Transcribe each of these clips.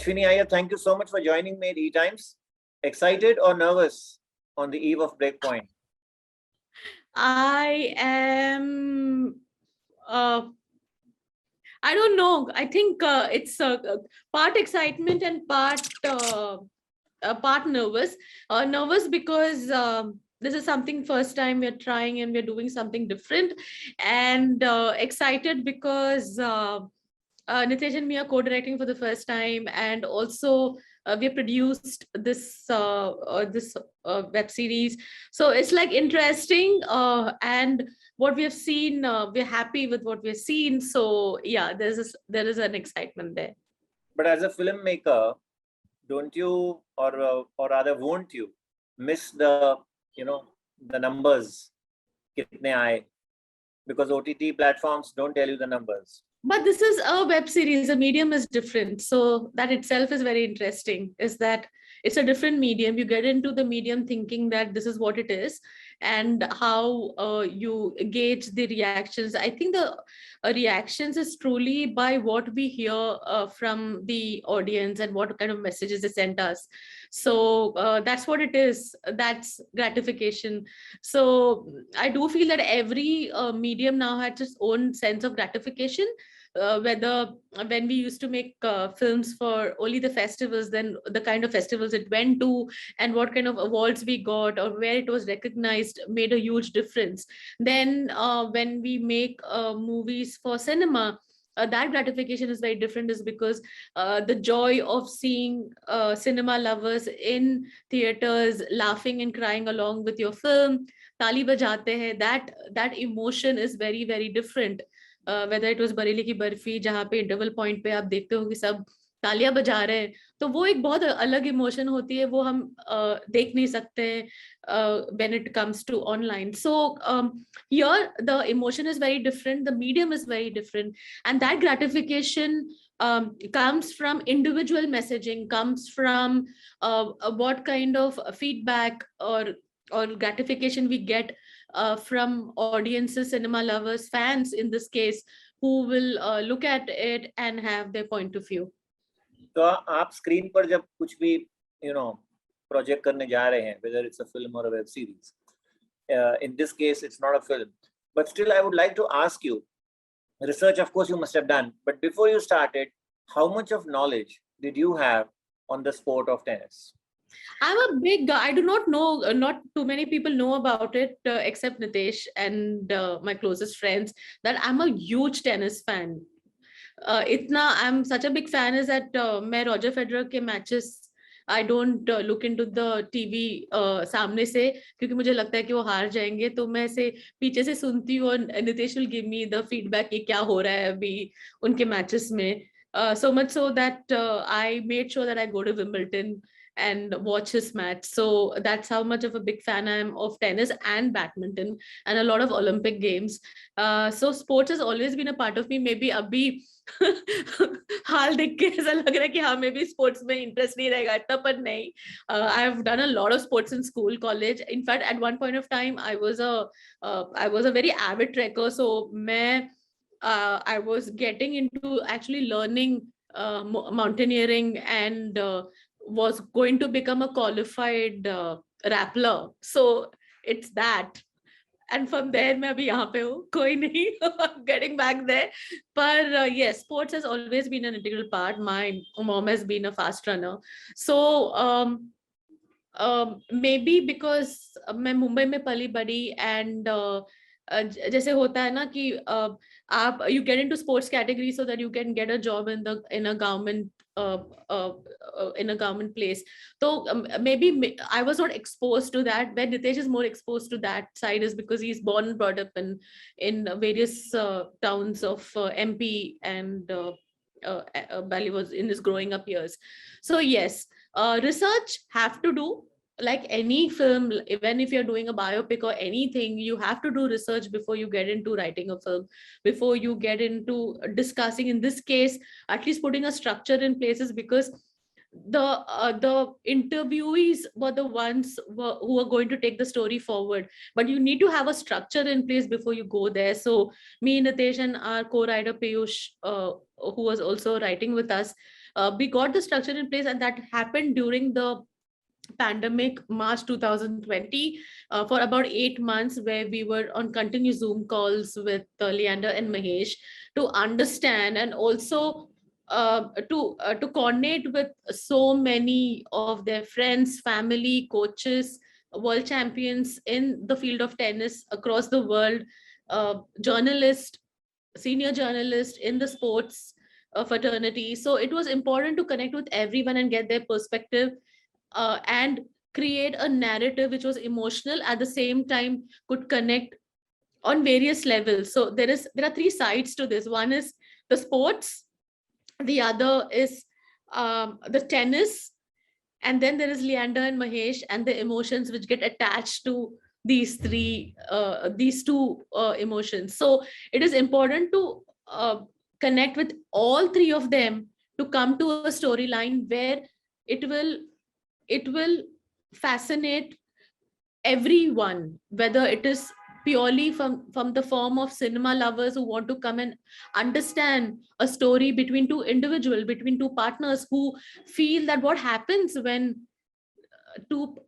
Ashwini Iyer, thank you so much for joining me at ETimes. Excited or nervous on the eve of Breakpoint? I am, I don't know. I think it's part excitement and part nervous. Nervous because this is something first time we're trying and we're doing something different, and excited because Nitesh and me are co-directing for the first time, and also we produced this web series. So it's like interesting, and what we have seen, we're happy with what we've seen. So yeah, there is an excitement there. But as a filmmaker, don't you, or rather, won't you miss the the numbers? Kitne aaye? Because OTT platforms don't tell you the numbers. But this is a web series, the medium is different. So that itself is very interesting, is that it's a different medium. You get into the medium thinking that this is what it is, and how you gauge the reactions. I think the reactions is truly by what we hear from the audience and what kind of messages they sent us. So that's what it is. That's gratification. So I do feel that every medium now has its own sense of gratification. Whether when we used to make films for only the festivals, then the kind of festivals it went to and what kind of awards we got or where it was recognized made a huge difference. Then when we make movies for cinema, that gratification is very different, is because the joy of seeing cinema lovers in theaters laughing and crying along with your film, ताली बजाते हैं, that emotion is very, very different. Whether it was Bareilly की बर्फी, जहाँ पे interval point पे आप देखते हो कि सब तालियां बजा रहे हैं, तो वो एक बहुत अलग इमोशन होती है, वो हम देख नहीं सकते when it comes to online. So here the emotion is very different, the medium is very different, and that gratification comes from individual messaging, comes from what kind of feedback or gratification we get from audiences, cinema lovers, fans in this case, who will look at it and have their point of view. तो आप screen पर जब कुछ भी project करने जा रहे हैं, whether it's a film or a web series, in this case it's not a film, but still I would like to ask you, research of course you must have done, but before you started, how much of knowledge did you have on the sport of tennis? I'm a big, I do not know, not too many people know about it except Nitesh and my closest friends, that I'm a huge tennis fan. I'm such a big fan is that मैं Roger Federer के matches, I don't look into the TV सामने से, क्योंकि मुझे लगता है कि वो हार जाएंगे, तो मैं ऐसे पीछे से सुनती हूँ और Nitesh will give me the feedback कि क्या हो रहा है अभी उनके matches में. So much so that I made sure that I go to Wimbledon and watch his match. So that's how much of a big fan I am of tennis and badminton and a lot of Olympic games. So sports has always been a part of me. Maybe abhi हाल देख के ऐसा लग रहा है कि हाँ मे भी sports में इंटरेस्ट नहीं रहेगा इतना, पर नहीं. I have done a lot of sports in school, college. In fact, at one point of time, I was a very avid trekker. So I was getting into actually learning mountaineering and was going to become a qualified rappler. So it's that. And from there, मैं अभी यहाँ पे हूँ, कोई नहीं, getting back there. But yes, sports has always been an integral part. My mom has been a fast runner. So maybe because मैं मुंबई में पली बड़ी and जैसे होता है ना कि आप you get into sports category so that you can get a job in a government place. So maybe I was not exposed to that. Where Nitesh is more exposed to that side is because he's born and brought up in various towns of MP and Bali was in his growing up years. So yes, research have to do. Like any film, even if you're doing a biopic or anything, you have to do research before you get into writing a film, before you get into discussing, in this case, at least putting a structure in places, because the interviewees were the ones who are going to take the story forward, but you need to have a structure in place before you go there. So me, Nitesh, and our co-writer Piyush, who was also writing with us, We got the structure in place, and that happened during the pandemic, March 2020, for about 8 months, where we were on continuous Zoom calls with Leander and Mahesh to understand, and also to coordinate with so many of their friends, family, coaches, world champions in the field of tennis across the world, journalists, senior journalists in the sports fraternity. So it was important to connect with everyone and get their perspective, and create a narrative which was emotional, at the same time could connect on various levels. So there are three sides to this. One is the sports, the other is the tennis, and then there is Leander and Mahesh and the emotions which get attached to these two emotions. So it is important to connect with all three of them to come to a storyline where it will it will fascinate everyone, whether it is purely from the form of cinema lovers who want to come and understand a story between two individuals, between two partners who feel that what happens when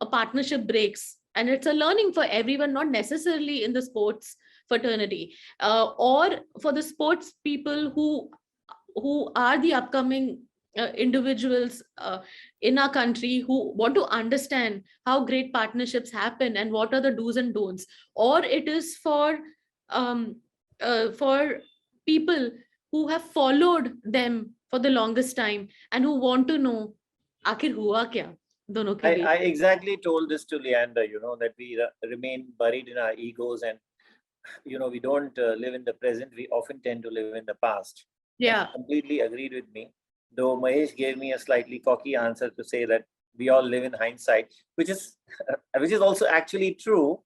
a partnership breaks, and it's a learning for everyone, not necessarily in the sports fraternity, or for the sports people who are the upcoming individuals in our country who want to understand how great partnerships happen and what are the do's and don'ts. Or it is um, for people who have followed them for the longest time and who want to know आखिर हुआ क्या दोनों के बीच. I exactly told this to Leander, that we remain buried in our egos, and we don't live in the present. We often tend to live in the past. Yeah. And he completely agreed with me. Though Mahesh gave me a slightly cocky answer to say that we all live in hindsight, which is also actually true.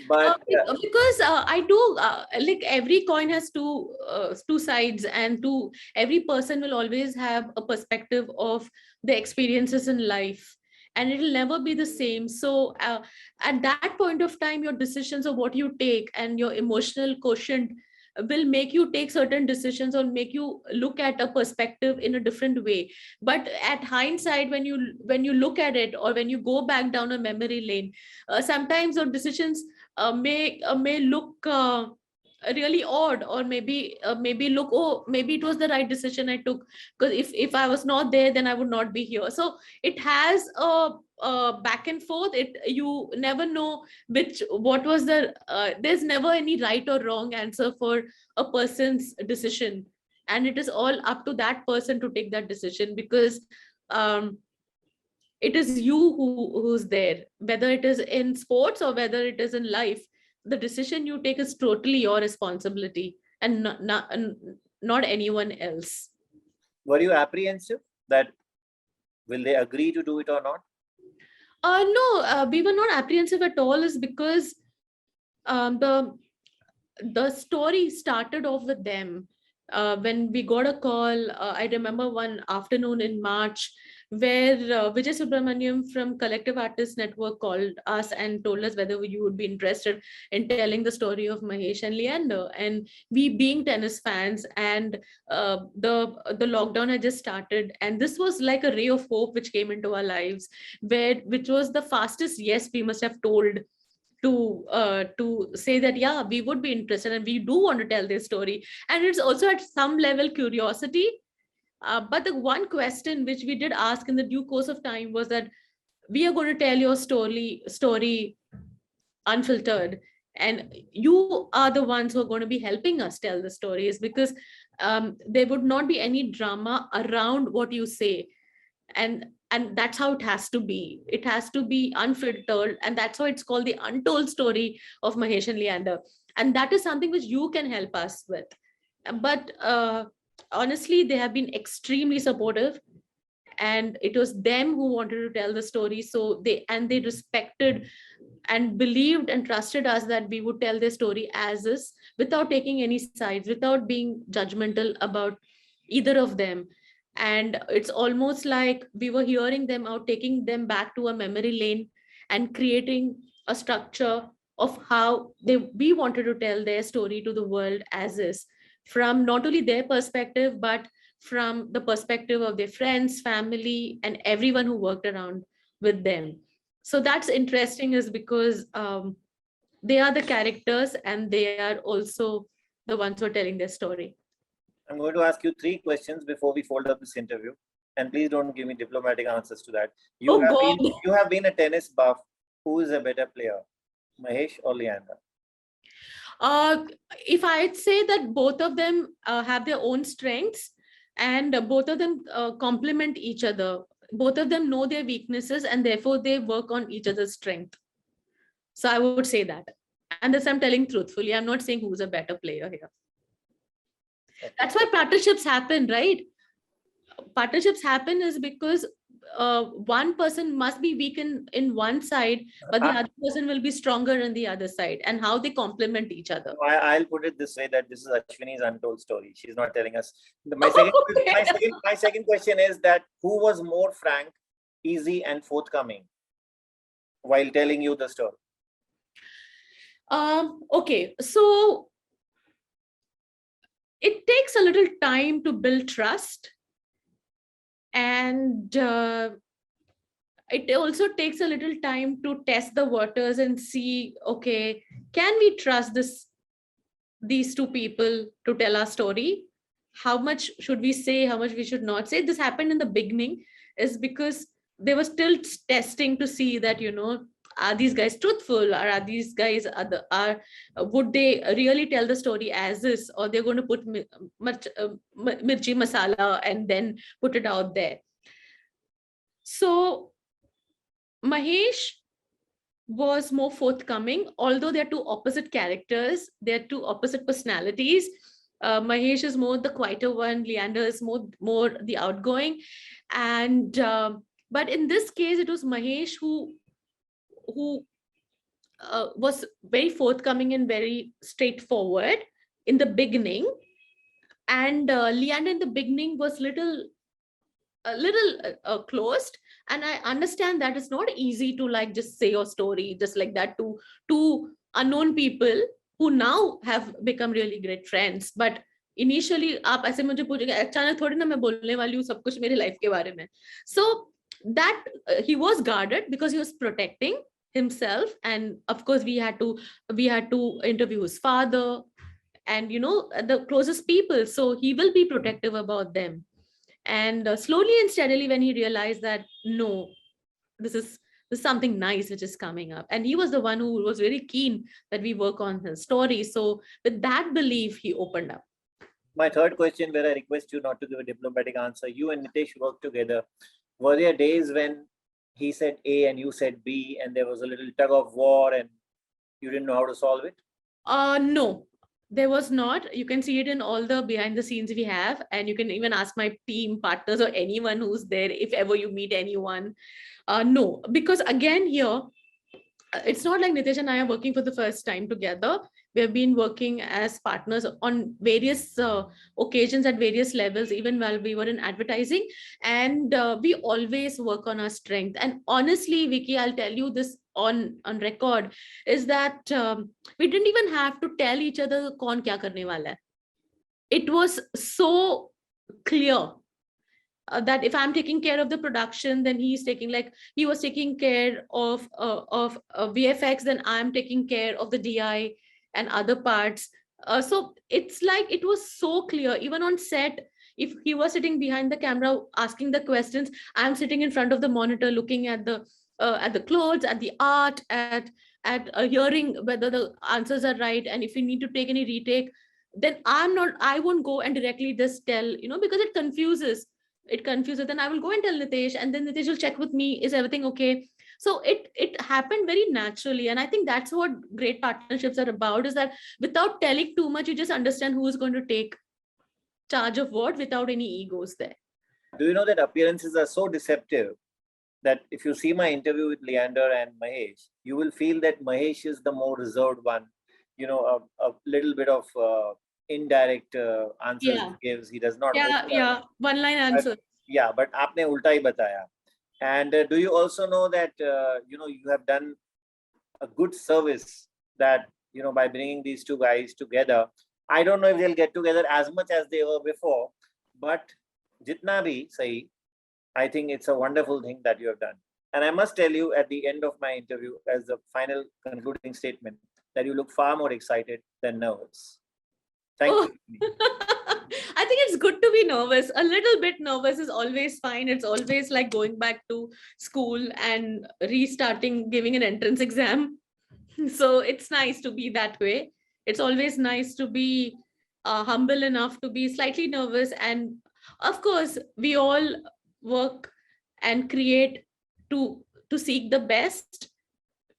But because I do like every coin has two sides, and every person will always have a perspective of the experiences in life, and it will never be the same. So at that point of time, your decisions of what you take and your emotional quotient will make you take certain decisions or make you look at a perspective in a different way. But at hindsight, when you look at it, or when you go back down a memory lane, sometimes your decisions may look really odd, or maybe look, oh, maybe it was the right decision I took, because if I was not there, then I would not be here. So it has a back and forth. You never know what was there's never any right or wrong answer for a person's decision, and it is all up to that person to take that decision, because it is you who's there, whether it is in sports or whether it is in life. The decision you take is totally your responsibility, and not anyone else. were you apprehensive that will they agree to do it or not? No, we were not apprehensive at all, is because the story started off with them. When we got a call, I remember one afternoon in March, where Vijay Subramaniam from Collective Artists Network called us and told us whether you would be interested in telling the story of Mahesh and Leander. And we, being tennis fans, and the lockdown had just started, and this was like a ray of hope which came into our lives, which was the fastest yes we must have told to say that, yeah, we would be interested and we do want to tell this story. And it's also at some level curiosity. But the one question which we did ask in the due course of time was that we are going to tell your story unfiltered, and you are the ones who are going to be helping us tell the stories, because there would not be any drama around what you say, and that's how it has to be. It has to be unfiltered, and that's why it's called the untold story of Mahesh and Leander. And that is something which you can help us with. But honestly, they have been extremely supportive, and it was them who wanted to tell the story. So they respected and believed and trusted us that we would tell their story as is, without taking any sides, without being judgmental about either of them. And it's almost like we were hearing them out, taking them back to a memory lane, and creating a structure of how we wanted to tell their story to the world as is, from not only their perspective, but from the perspective of their friends, family, and everyone who worked around with them. So that's interesting, is because they are the characters and they are also the ones who are telling their story. I'm going to ask you 3 questions before we fold up this interview. And please don't give me diplomatic answers to that. You have been a tennis buff. Who is a better player, Mahesh or Leander? If I'd say that both of them have their own strengths, and both of them complement each other. Both of them know their weaknesses, and therefore they work on each other's strength. So I would say that. And this I'm telling truthfully. I'm not saying who's a better player here. Okay. That's why partnerships happen, right? Partnerships happen is because one person must be weak in one side, but the other person will be stronger in the other side, and how they complement each other. I'll put it this way, that this is Ashwini's untold story. She's not telling us. My second question is that who was more frank, easy, and forthcoming while telling you the story? Okay, so it takes a little time to build trust, and it also takes a little time to test the waters and see, okay, can we trust these two people to tell our story? How much should we say, how much we should not say? This happened in the beginning is because they were still testing to see that, are these guys truthful, or are these guys would they really tell the story as is, or they're going to put mirchi masala and then put it out there. So Mahesh was more forthcoming, although they're two opposite characters, they're two opposite personalities. Mahesh is more the quieter one, Leander is more the outgoing, and but in this case it was Mahesh who was very forthcoming and very straightforward in the beginning, and Leander in the beginning was a little closed. And I understand that it's not easy to like just say your story just like that to two unknown people who now have become really great friends. But initially आप ऐसे मुझे पूछेंगे अचानक थोड़ी ना मैं बोलने वाली हूँ सब कुछ मेरे लाइफ के बारे में. So that he was guarded because he was protecting himself, and of course we had to interview his father and the closest people, so he will be protective about them. And slowly and steadily, when he realized that no, this is something nice which is coming up, and he was the one who was very keen that we work on his story, so with that belief he opened up. My third question, where I request you not to give a diplomatic answer, you and Nitesh worked together. Were there days when he said A and you said B, and there was a little tug of war and you didn't know how to solve it? No, there was not. You can see it in all the behind the scenes we have, and you can even ask my team partners or anyone who's there if ever you meet anyone. No, because again here, it's not like Nitesh and I are working for the first time together. We have been working as partners on various occasions at various levels, even while we were in advertising. And we always work on our strength. And honestly, Vicky, I'll tell you this on record, is that we didn't even have to tell each other kaun kya karne wala hai. It was so clear. That if I'm taking care of the production, then he was taking care of VFX, then I'm taking care of the DI and other parts. So it's like it was so clear. Even on set, if he was sitting behind the camera asking the questions, I'm sitting in front of the monitor looking at the clothes, at the art, at hearing whether the answers are right, and if we need to take any retake, then I won't go and directly just tell, because it confuses. Then I will go and tell Nitesh, and then Nitesh will check with me, is everything okay? So it happened very naturally. And I think that's what great partnerships are about, is that without telling too much, you just understand who is going to take charge of what without any egos there. Do you know that appearances are so deceptive that if you see my interview with Leander and Mahesh, you will feel that Mahesh is the more reserved one, a little bit of indirect answers he gives. He does not. One line answer. But aapne ulta hi bataya. And do you also know that you have done a good service that by bringing these two guys together? I don't know if they'll get together as much as they were before, but jitna bhi sahi, I think it's a wonderful thing that you have done. And I must tell you at the end of my interview, as the final concluding statement, that you look far more excited than nervous. Thank Oh. you. I think it's good to be nervous. A little bit nervous is always fine. It's always like going back to school and restarting giving an entrance exam. So it's nice to be that way. It's always nice to be humble enough to be slightly nervous. And of course, we all work and create to seek the best,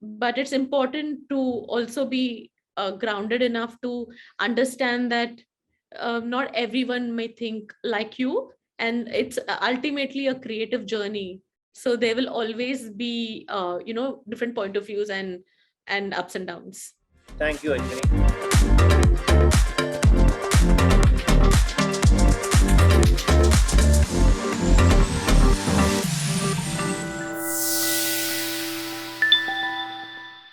but it's important to also be grounded enough to understand that not everyone may think like you, and it's ultimately a creative journey. So there will always be different point of views and ups and downs. Thank you, Ashwini.